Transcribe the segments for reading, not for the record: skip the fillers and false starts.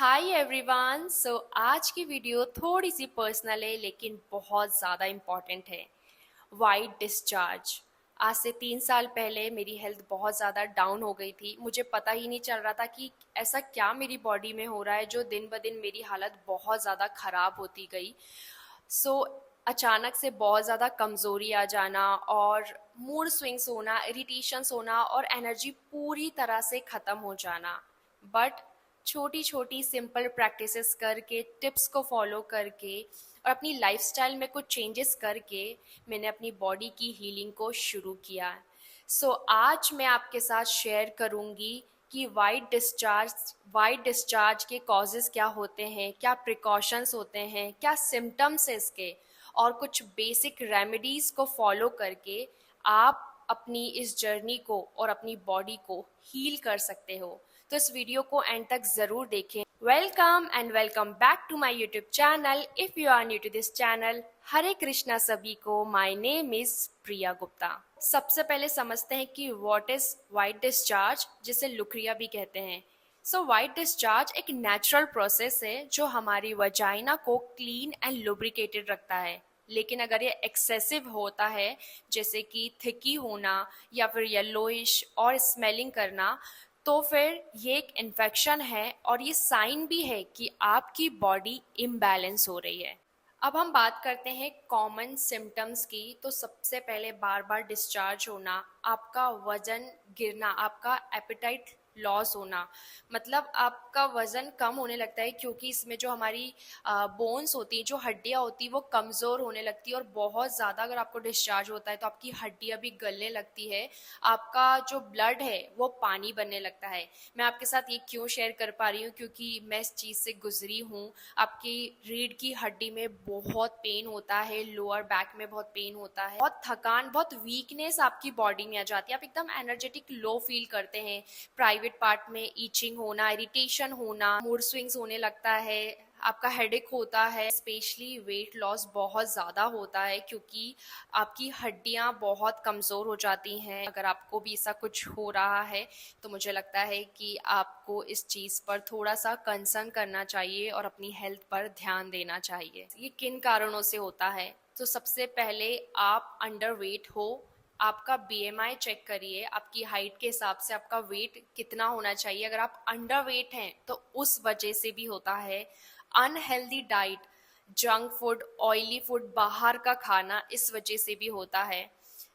Hi everyone. आज की video थोड़ी सी पर्सनल है लेकिन बहुत ज़्यादा इम्पॉर्टेंट है। White discharge. आज से 3 साल पहले मेरी हेल्थ बहुत ज़्यादा डाउन हो गई थी। मुझे पता ही नहीं चल रहा था कि ऐसा क्या मेरी बॉडी में हो रहा है जो दिन ब दिन मेरी हालत बहुत ज़्यादा ख़राब होती गई। सो अचानक से बहुत ज़्यादा कमज़ोरी आ जाना और मूड स्विंग्स होना, इरिटेशंस होना और एनर्जी पूरी तरह से ख़त्म हो जाना। बट छोटी छोटी सिंपल प्रैक्टिसेस करके, टिप्स को फॉलो करके और अपनी लाइफस्टाइल में कुछ चेंजेस करके मैंने अपनी बॉडी की हीलिंग को शुरू किया। आज मैं आपके साथ शेयर करूंगी कि वाइट डिस्चार्ज के कॉजेज़ क्या होते हैं, क्या प्रिकॉशंस होते हैं, क्या सिम्टम्स है इसके, और कुछ बेसिक रेमेडीज़ को फॉलो करके आप अपनी इस जर्नी को और अपनी बॉडी को हील कर सकते हो। तो इस वीडियो को एंड तक ज़रूर देखें। Welcome and welcome back to my YouTube channel. If you are new to this channel, Hare Krishna सभी को। My name is Priya Gupta. सबसे पहले समझते हैं कि व्हाट इज़ वाइट डिस्चार्ज, जिसे लुक्रिया भी कहते हैं। वाइट डिस्चार्ज एक नेचुरल प्रोसेस है जो हमारी वजाइना को क्लीन एंड लुब्रिकेटेड रखता है। लेकिन अगर ये एक्सेसिव होता है, जैसे कि थिकी होना या फिर येलोइश और स्मेलिंग करना, तो फिर ये एक इन्फेक्शन है और ये साइन भी है कि आपकी बॉडी इम्बैलेंस हो रही है। अब हम बात करते हैं कॉमन सिम्टम्स की। तो सबसे पहले बार बार डिस्चार्ज होना, आपका वज़न गिरना, आपका एपेटाइट लॉस होना, मतलब आपका वज़न कम होने लगता है क्योंकि इसमें जो हमारी बोन्स होती हैं, जो हड्डियाँ होती हैं, वो कमज़ोर होने लगती है। और बहुत ज़्यादा अगर आपको डिस्चार्ज होता है तो आपकी हड्डियाँ भी गलने लगती है, आपका जो ब्लड है वो पानी बनने लगता है। मैं आपके साथ ये क्यों शेयर कर पा रही हूँ, क्योंकि मैं इस चीज़ से गुजरी हूँ। आपकी रीढ़ की हड्डी में बहुत पेन होता है, लोअर बैक में बहुत पेन होता है, बहुत थकान, बहुत वीकनेस आपकी बॉडी में आ जाती है, आप एकदम एनर्जेटिक लो फील करते हैं। प्राइवेट पार्ट में ईचिंग होना, इरिटेशन होना, मूड स्विंग्स होने लगता है, आपका हेडेक होता है। स्पेशली वेट लॉस बहुत ज़्यादा होता है क्योंकि आपकी हड्डियाँ बहुत कमज़ोर हो जाती हैं। अगर आपको भी ऐसा कुछ हो रहा है तो मुझे लगता है कि आपको इस चीज़ पर थोड़ा सा कंसर्न करना चाहिए और अपनी हेल्थ पर ध्यान देना चाहिए। ये किन कारणों से होता है? तो सबसे पहले आप अंडर वेट हो। आपका बीएमआई चेक करिए, आपकी हाइट के हिसाब से आपका वेट कितना होना चाहिए। अगर आप अंडर वेट हैं तो उस वजह से भी होता है। Unhealthy diet, junk food, oily food, बाहर का खाना, इस वजह से भी होता है।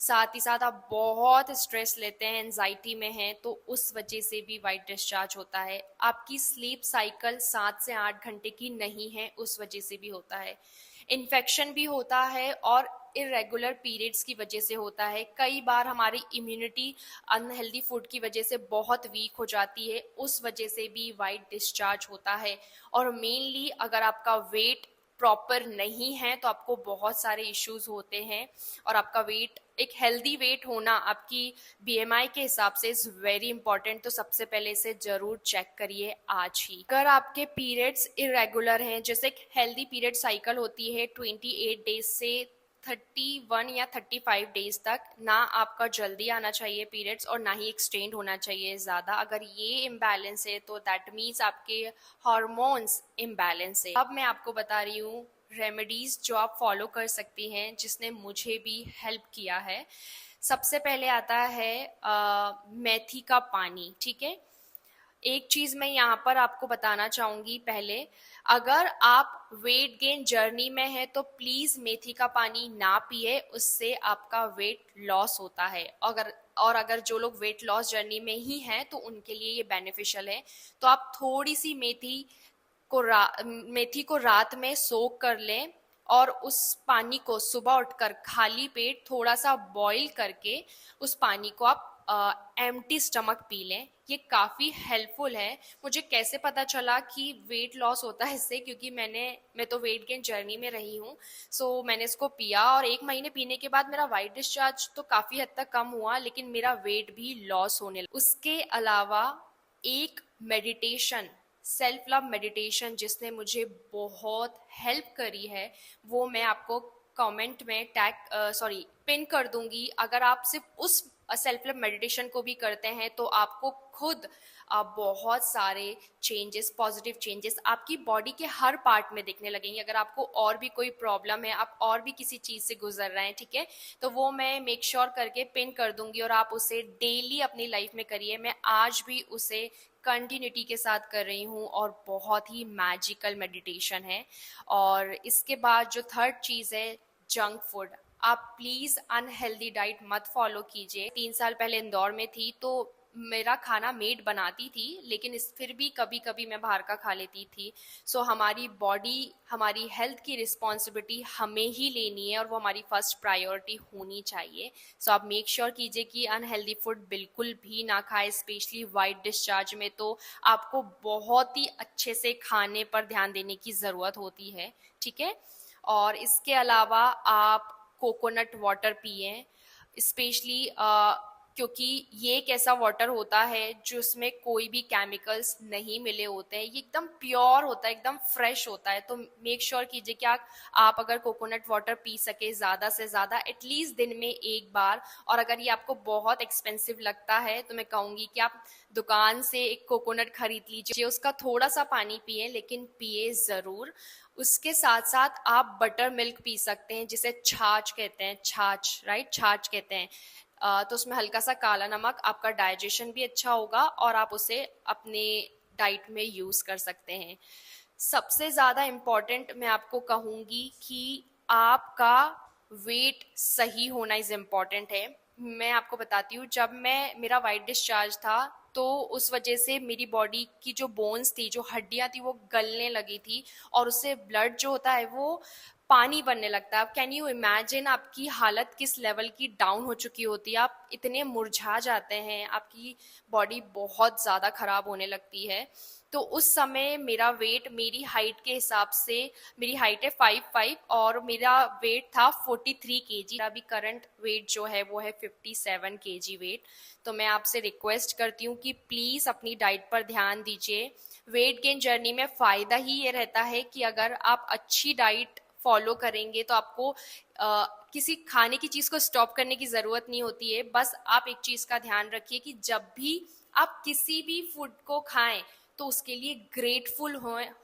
साथ ही साथ आप बहुत स्ट्रेस लेते हैं, एंजाइटी में हैं, तो उस वजह से भी वाइट डिस्चार्ज होता है। आपकी स्लीप साइकिल 7 से 8 घंटे की नहीं है, उस वजह से भी होता है। इन्फेक्शन भी होता है और इरेगुलर पीरियड्स की वजह से होता है। कई बार हमारी इम्यूनिटी अनहेल्दी फूड की वजह से बहुत वीक हो जाती है, उस वजह से भी वाइट डिस्चार्ज होता है। और मेनली अगर आपका वेट प्रॉपर नहीं है तो आपको बहुत सारे इश्यूज होते हैं। और आपका वेट, एक हेल्दी वेट होना आपकी बीएमआई के हिसाब से इज़ वेरी इंपॉर्टेंट। तो सबसे पहले इसे ज़रूर चेक करिए आज ही। अगर आपके पीरियड्स इरेगुलर हैं, जैसे एक हेल्दी पीरियड साइकिल होती है 28 डेज से 31 या 35 डेज तक, ना आपका जल्दी आना चाहिए पीरियड्स और ना ही एक्सटेंड होना चाहिए ज़्यादा। अगर ये इम्बैलेंस है तो दैट मीन्स आपके हार्मोन्स इम्बैलेंस है। अब मैं आपको बता रही हूँ रेमेडीज़ जो आप फॉलो कर सकती हैं, जिसने मुझे भी हेल्प किया है। सबसे पहले आता है मेथी का पानी। ठीक है, एक चीज़ मैं यहाँ पर आपको बताना चाहूँगी पहले, अगर आप वेट गेन जर्नी में है तो प्लीज़ मेथी का पानी ना पिए, उससे आपका वेट लॉस होता है। अगर जो लोग वेट लॉस जर्नी में ही हैं तो उनके लिए ये बेनिफिशियल है। तो आप थोड़ी सी मेथी को रात में सोक कर लें और उस पानी को सुबह उठकर खाली पेट थोड़ा सा बॉईल करके उस पानी को आप एम्प्टी स्टमक पी लें। ये काफ़ी हेल्पफुल है। मुझे कैसे पता चला कि वेट लॉस होता है इससे, क्योंकि मैं तो वेट गेन जर्नी में रही हूँ। मैंने इसको पिया और 1 महीने पीने के बाद मेरा वाइट डिस्चार्ज तो काफ़ी हद तक कम हुआ, लेकिन मेरा वेट भी लॉस होने लगा। उसके अलावा एक मेडिटेशन, सेल्फ लव मेडिटेशन, जिसने मुझे बहुत हेल्प करी है, वो मैं आपको कमेंट में पिन कर दूंगी। अगर आप सिर्फ उस सेल्फ लव मेडिटेशन को भी करते हैं तो आपको खुद बहुत सारे चेंजेस, पॉजिटिव चेंजेस आपकी बॉडी के हर पार्ट में दिखने लगेंगे। अगर आपको और भी कोई प्रॉब्लम है, आप और भी किसी चीज़ से गुजर रहे हैं, ठीक है, तो वो मैं मेक श्योर करके पिन कर दूंगी और आप उसे डेली अपनी लाइफ में करिए। मैं आज भी उसे कंटिन्यूटी के साथ कर रही हूँ और बहुत ही मैजिकल मेडिटेशन है। और इसके बाद जो थर्ड चीज़ है, जंक फूड। आप प्लीज़ अनहेल्दी डाइट मत फॉलो कीजिए। 3 साल पहले इंदौर में थी तो मेरा खाना मेड बनाती थी, लेकिन इस फिर भी कभी कभी मैं बाहर का खा लेती थी। सो हमारी बॉडी, हमारी हेल्थ की रिस्पॉन्सिबिलिटी हमें ही लेनी है और वो हमारी फर्स्ट प्रायोरिटी होनी चाहिए। सो आप मेक श्योर कीजिए कि अनहेल्दी फूड बिल्कुल भी ना खाएं, स्पेशली वाइट डिस्चार्ज में तो आपको बहुत ही अच्छे से खाने पर ध्यान देने की ज़रूरत होती है, ठीक है। और इसके अलावा आप कोकोनट वाटर पिएं, स्पेशली क्योंकि ये एक ऐसा वाटर होता है जिसमें कोई भी केमिकल्स नहीं मिले होते हैं, ये एकदम प्योर होता है, एकदम फ्रेश होता है। तो मेक श्योर कीजिए कि आप अगर कोकोनट वाटर पी सके ज़्यादा से ज़्यादा, एटलीस्ट दिन में एक बार। और अगर ये आपको बहुत एक्सपेंसिव लगता है तो मैं कहूँगी कि आप दुकान से एक कोकोनट खरीद लीजिए, उसका थोड़ा सा पानी पिए, लेकिन पिए ज़रूर। उसके साथ साथ आप बटर मिल्क पी सकते हैं, जिसे छाछ कहते हैं, छाछ, राइट, छाछ कहते हैं। तो उसमें हल्का सा काला नमक, आपका डाइजेशन भी अच्छा होगा और आप उसे अपने डाइट में यूज़ कर सकते हैं। सबसे ज़्यादा इम्पॉर्टेंट मैं आपको कहूँगी कि आपका वेट सही होना इज़ इम्पॉर्टेंट है। मैं आपको बताती हूँ, जब मेरा वाइट डिस्चार्ज था तो उस वजह से मेरी बॉडी की जो बोन्स थी, जो हड्डियाँ थी, वो गलने लगी थी और उससे ब्लड जो होता है वो पानी बनने लगता है। अब कैन यू इमेजिन आपकी हालत किस लेवल की डाउन हो चुकी होती है, आप इतने मुरझा जाते हैं, आपकी बॉडी बहुत ज़्यादा ख़राब होने लगती है। तो उस समय मेरा वेट मेरी हाइट के हिसाब से, मेरी हाइट है 5'5" और मेरा वेट था 43 kg। अभी करंट वेट जो है वो है 57 kg वेट। तो मैं आपसे रिक्वेस्ट करती हूँ कि प्लीज़ अपनी डाइट पर ध्यान दीजिए। वेट गेन जर्नी में फ़ायदा ही ये रहता है कि अगर आप अच्छी डाइट फॉलो करेंगे तो आपको किसी खाने की चीज़ को स्टॉप करने की ज़रूरत नहीं होती है। बस आप एक चीज़ का ध्यान रखिए कि जब भी आप किसी भी फूड को खाएं तो उसके लिए ग्रेटफुल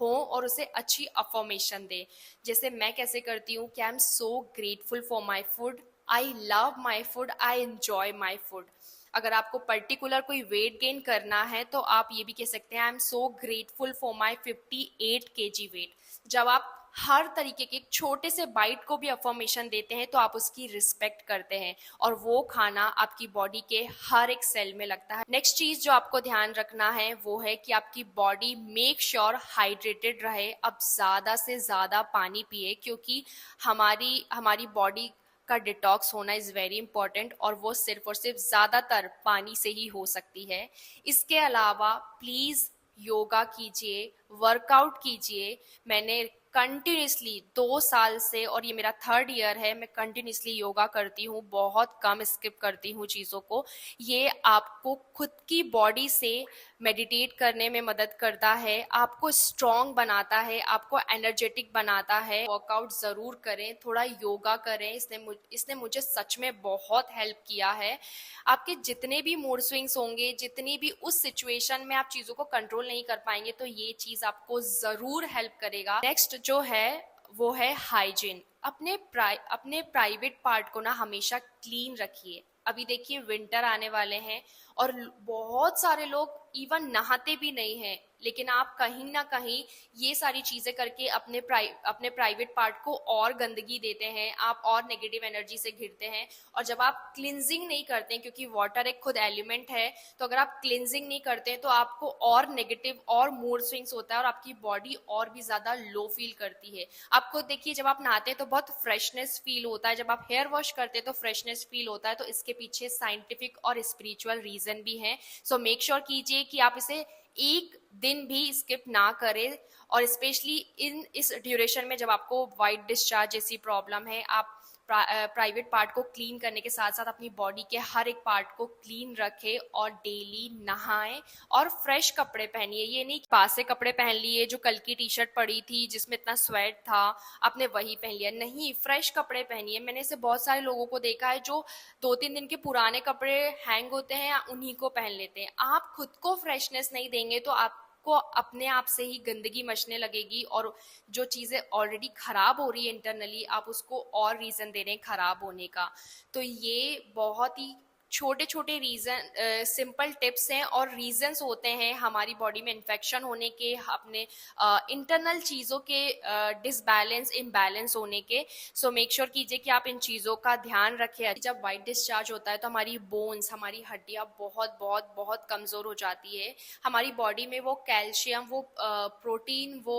हो और उसे अच्छी अफर्मेशन दें। जैसे मैं कैसे करती हूँ कि आई am so grateful for my food, I love my food, I enjoy my food. अगर आपको पर्टिकुलर कोई वेट गेन करना है तो आप ये भी कह सकते हैं, I am so grateful for my 58 kg weight. जब आप हर तरीके के एक छोटे से बाइट को भी अफर्मेशन देते हैं तो आप उसकी रिस्पेक्ट करते हैं और वो खाना आपकी बॉडी के हर एक सेल में लगता है। नेक्स्ट चीज़ जो आपको ध्यान रखना है वो है कि आपकी बॉडी मेक श्योर हाइड्रेटेड रहे। अब ज़्यादा से ज़्यादा पानी पिए, क्योंकि हमारी बॉडी का डिटॉक्स होना इज़ वेरी इंपॉर्टेंट और वो सिर्फ और सिर्फ ज़्यादातर पानी से ही हो सकती है। इसके अलावा प्लीज़ योगा कीजिए, वर्कआउट कीजिए। मैंने कंटिन्यूसली 2 साल से, और ये मेरा 3rd ईयर है, मैं कंटिन्यूसली योगा करती हूँ, बहुत कम स्किप करती हूँ चीज़ों को। ये आपको खुद की बॉडी से मेडिटेट करने में मदद करता है, आपको स्ट्रॉन्ग बनाता है, आपको एनर्जेटिक बनाता है। वर्कआउट ज़रूर करें, थोड़ा योगा करें, इसने मुझे सच में बहुत हेल्प किया है। आपके जितने भी मूड स्विंग्स होंगे, जितनी भी उस सिचुएशन में आप चीज़ों को कंट्रोल नहीं कर पाएंगे, तो ये चीज़ आपको ज़रूर हेल्प करेगा। नेक्स्ट जो है वो है हाइजीन। अपने प्राइवेट पार्ट को ना हमेशा क्लीन रखिए। अभी देखिए विंटर आने वाले हैं और बहुत सारे लोग इवन नहाते भी नहीं हैं, लेकिन आप कहीं ना कहीं ये सारी चीज़ें करके अपने प्राइवेट पार्ट को और गंदगी देते हैं, आप और नेगेटिव एनर्जी से घिरते हैं। और जब आप क्लिनजिंग नहीं करते हैं, क्योंकि वाटर एक खुद एलिमेंट है, तो अगर आप क्लिनजिंग नहीं करते हैं तो आपको और नेगेटिव और मूड स्विंग्स होता है और आपकी बॉडी और भी ज़्यादा लो फील करती है। आप खुद देखिए, जब आप नहाते हैं तो बहुत फ्रेशनेस फील होता है, जब आप हेयर वॉश करते हैं तो फ्रेशनेस फील होता है। तो इसके पीछे साइंटिफिक और स्पिरिचुअल रीज़न भी है। सो मेक श्योर कीजिए कि आप इसे एक दिन भी स्किप ना करें। और स्पेशली इस ड्यूरेशन में जब आपको वाइट डिस्चार्ज जैसी प्रॉब्लम है, आप प्राइवेट पार्ट को क्लीन करने के साथ साथ अपनी बॉडी के हर एक पार्ट को क्लीन रखें और डेली नहाएं और फ्रेश कपड़े पहनिए। ये नहीं पास से कपड़े पहन लिए, जो कल की टी शर्ट पड़ी थी जिसमें इतना स्वेट था आपने वही पहन लिया, नहीं, फ्रेश कपड़े पहनिए। मैंने ऐसे बहुत सारे लोगों को देखा है जो 2-3 दिन के पुराने कपड़े हैंग होते हैं उन्हीं को पहन लेते हैं। आप खुद को फ्रेशनेस नहीं देंगे तो आपको अपने आप से ही गंदगी मचने लगेगी और जो चीज़ें ऑलरेडी खराब हो रही है इंटरनली आप उसको और रीज़न दे रहे हैं खराब होने का। तो ये बहुत ही छोटे छोटे रीज़न, सिंपल टिप्स हैं और रीजंस होते हैं हमारी बॉडी में इन्फेक्शन होने के, अपने इंटरनल चीज़ों के डिसबैलेंस इम्बैलेंस होने के। सो मेक श्योर कीजिए कि आप इन चीज़ों का ध्यान रखें। जब वाइट डिस्चार्ज होता है तो हमारी बोन्स, हमारी हड्डियाँ बहुत बहुत बहुत कमज़ोर हो जाती है। हमारी बॉडी में वो कैल्शियम, वो प्रोटीन, वो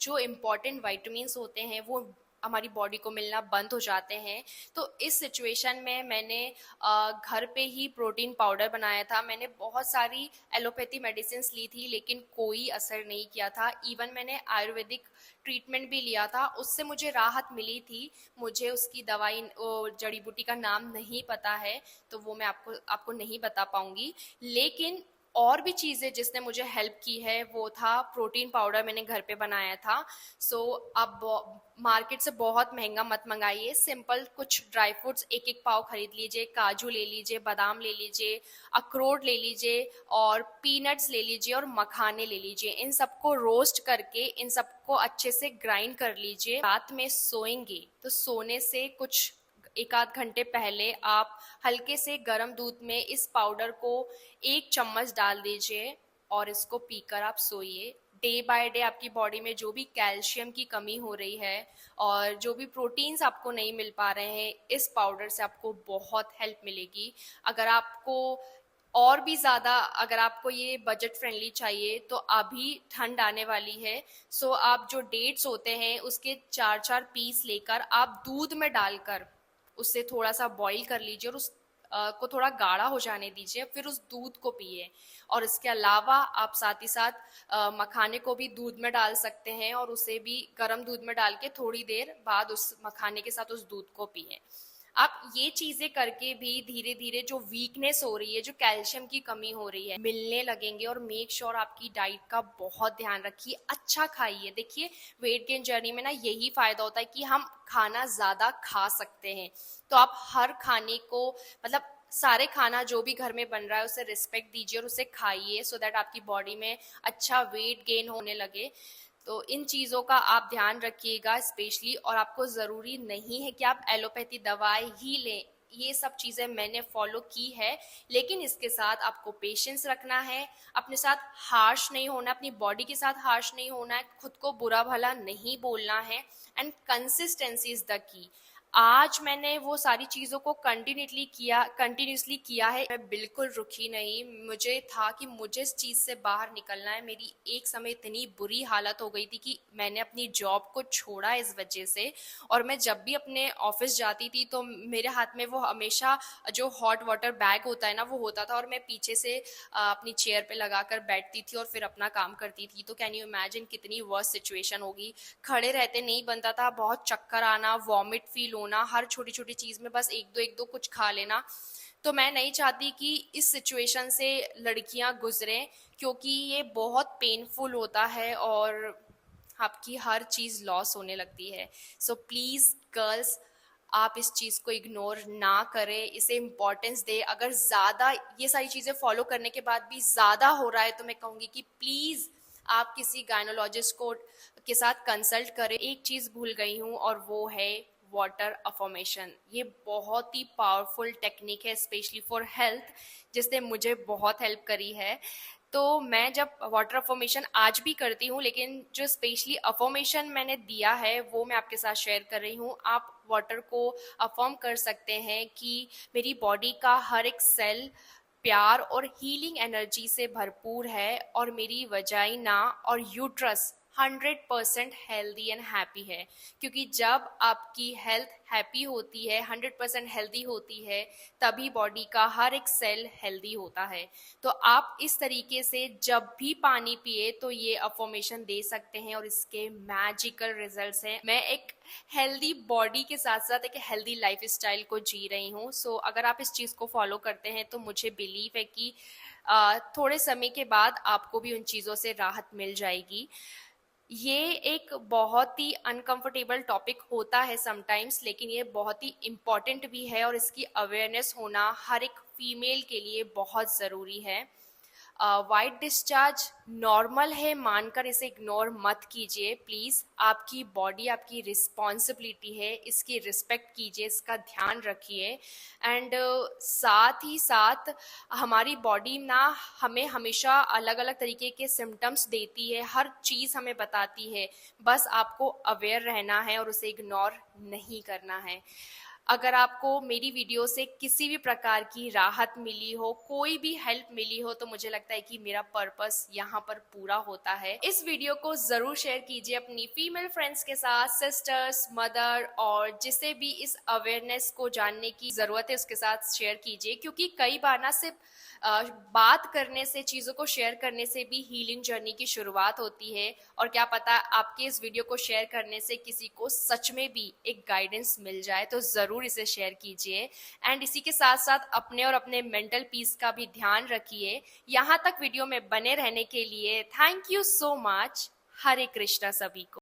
जो इम्पॉर्टेंट वाइटामिन्स होते हैं वो हमारी बॉडी को मिलना बंद हो जाते हैं। तो इस सिचुएशन में मैंने घर पे ही प्रोटीन पाउडर बनाया था। मैंने बहुत सारी एलोपैथी मेडिसिन ली थी लेकिन कोई असर नहीं किया था। इवन मैंने आयुर्वेदिक ट्रीटमेंट भी लिया था, उससे मुझे राहत मिली थी। मुझे उसकी दवाई, जड़ी बूटी का नाम नहीं पता है तो वो मैं आपको नहीं बता पाऊंगी। लेकिन और भी चीज़ें जिसने मुझे हेल्प की है वो था प्रोटीन पाउडर, मैंने घर पे बनाया था। सो अब मार्केट से बहुत महंगा मत मंगाइए, सिंपल कुछ ड्राई फ्रूट्स 1-1 पाव खरीद लीजिए, काजू ले लीजिए, बादाम ले लीजिए, अखरोट ले लीजिए और पीनट्स ले लीजिए और मखाने ले लीजिए। इन सबको रोस्ट करके इन सबको अच्छे से ग्राइंड कर लीजिए। रात में सोएंगे तो सोने से कुछ 1-8 घंटे पहले आप हल्के से गर्म दूध में इस पाउडर को 1 चम्मच डाल दीजिए और इसको पीकर आप सोइए। डे बाय डे आपकी बॉडी में जो भी कैल्शियम की कमी हो रही है और जो भी प्रोटीन्स आपको नहीं मिल पा रहे हैं, इस पाउडर से आपको बहुत हेल्प मिलेगी। अगर आपको और भी ज़्यादा, अगर आपको ये बजट फ्रेंडली चाहिए तो अभी ठंड आने वाली है, सो आप जो डेट्स होते हैं उसके 4-4 पीस लेकर आप दूध में डालकर उससे थोड़ा सा बॉईल कर लीजिए और उस को थोड़ा गाढ़ा हो जाने दीजिए, फिर उस दूध को पिए। और इसके अलावा आप साथ ही साथ मखाने को भी दूध में डाल सकते हैं और उसे भी गर्म दूध में डाल के थोड़ी देर बाद उस मखाने के साथ उस दूध को पिए। आप ये चीज़ें करके भी धीरे धीरे जो वीकनेस हो रही है, जो कैल्शियम की कमी हो रही है, मिलने लगेंगे। और मेक श्योर आपकी डाइट का बहुत ध्यान रखिए, अच्छा खाइए। देखिए, वेट गेन जर्नी में ना यही फ़ायदा होता है कि हम खाना ज़्यादा खा सकते हैं। तो आप हर खाने को, मतलब सारे खाना जो भी घर में बन रहा है उसे रिस्पेक्ट दीजिए और उसे खाइए, सो दैट आपकी बॉडी में अच्छा वेट गेन होने लगे। तो इन चीज़ों का आप ध्यान रखिएगा स्पेशली। और आपको ज़रूरी नहीं है कि आप एलोपैथी दवाई ही लें, ये सब चीज़ें मैंने फॉलो की है, लेकिन इसके साथ आपको पेशेंस रखना है, अपने साथ हार्श नहीं होना, अपनी बॉडी के साथ हार्श नहीं होना है, खुद को बुरा भला नहीं बोलना है, and consistency is the key. आज मैंने वो सारी चीज़ों को कंटिन्यूसली किया है, मैं बिल्कुल रुकी नहीं। मुझे था कि मुझे इस चीज़ से बाहर निकलना है। मेरी एक समय इतनी बुरी हालत हो गई थी कि मैंने अपनी जॉब को छोड़ा इस वजह से। और मैं जब भी अपने ऑफिस जाती थी तो मेरे हाथ में वो हमेशा जो हॉट वाटर बैग होता है ना, वो होता था और मैं पीछे से अपनी चेयर पे लगा कर बैठती थी और फिर अपना काम करती थी। तो कैन यू इमेजिन कितनी वर्स्ट सिचुएशन होगी। खड़े रहते नहीं बनता था, बहुत चक्कर आना, वॉमिट फील होना, हर छोटी छोटी चीज़ में बस एक दो कुछ खा लेना। तो मैं नहीं चाहती कि इस सिचुएशन से लड़कियां गुजरें, क्योंकि ये बहुत पेनफुल होता है और आपकी हर चीज़ लॉस होने लगती है। सो प्लीज़ गर्ल्स, आप इस चीज़ को इग्नोर ना करें, इसे इम्पोर्टेंस दें। अगर ज़्यादा ये सारी चीज़ें फॉलो करने के बाद भी ज़्यादा हो रहा है तो मैं कहूँगी कि प्लीज़ आप किसी गायनोलॉजिस्ट को के साथ कंसल्ट करें। एक चीज़ भूल गई हूँ और वो है वाटर अफर्मेशन। ये बहुत ही पावरफुल टेक्निक है स्पेशली फॉर हेल्थ, जिसने मुझे बहुत हेल्प करी है। तो मैं जब वाटर अफर्मेशन आज भी करती हूँ, लेकिन जो स्पेशली अफर्मेशन मैंने दिया है वो मैं आपके साथ शेयर कर रही हूँ। आप वाटर को अफर्म कर सकते हैं कि मेरी बॉडी का हर एक सेल प्यार और हीलिंग एनर्जी से भरपूर है और मेरी वजाइना और यूट्रस 100% हेल्दी एंड हैप्पी है, क्योंकि जब आपकी हेल्थ हैप्पी होती है, 100% हेल्दी होती है, तभी बॉडी का हर एक सेल हेल्दी होता है। तो आप इस तरीके से जब भी पानी पिए तो ये अफर्मेशन दे सकते हैं और इसके मैजिकल रिजल्ट्स हैं। मैं एक हेल्दी बॉडी के साथ साथ एक हेल्दी लाइफ स्टाइल को जी रही हूँ। सो अगर आप इस चीज़ को फॉलो करते हैं तो मुझे बिलीव है कि थोड़े समय के बाद आपको भी उन चीज़ों से राहत मिल जाएगी। ये एक बहुत ही अनकंफर्टेबल टॉपिक होता है समटाइम्स, लेकिन ये बहुत ही इम्पॉर्टेंट भी है और इसकी अवेयरनेस होना हर एक फीमेल के लिए बहुत ज़रूरी है। वाइट डिस्चार्ज नॉर्मल है मानकर इसे इग्नोर मत कीजिए प्लीज़। आपकी बॉडी आपकी रिस्पॉन्सिबिलिटी है, इसकी रिस्पेक्ट कीजिए, इसका ध्यान रखिए। एंड साथ ही साथ हमारी बॉडी ना हमें हमेशा अलग अलग तरीके के सिम्टम्स देती है, हर चीज़ हमें बताती है, बस आपको अवेयर रहना है और उसे इग्नोर नहीं करना है। अगर आपको मेरी वीडियो से किसी भी प्रकार की राहत मिली हो, कोई भी हेल्प मिली हो, तो मुझे लगता है कि मेरा पर्पस यहाँ पर पूरा होता है। इस वीडियो को ज़रूर शेयर कीजिए अपनी फीमेल फ्रेंड्स के साथ, सिस्टर्स, मदर, और जिसे भी इस अवेयरनेस को जानने की ज़रूरत है उसके साथ शेयर कीजिए, क्योंकि कई बार ना सिर्फ बात करने से, चीज़ों को शेयर करने से भी हीलिंग जर्नी की शुरुआत होती है। और क्या पता आपके इस वीडियो को शेयर करने से किसी को सच में भी एक गाइडेंस मिल जाए, तो ज़रूर इसे शेयर कीजिए। एंड इसी के साथ साथ अपने और अपने मेंटल पीस का भी ध्यान रखिए। यहाँ तक वीडियो में बने रहने के लिए थैंक यू सो मच। हरे कृष्णा सभी को।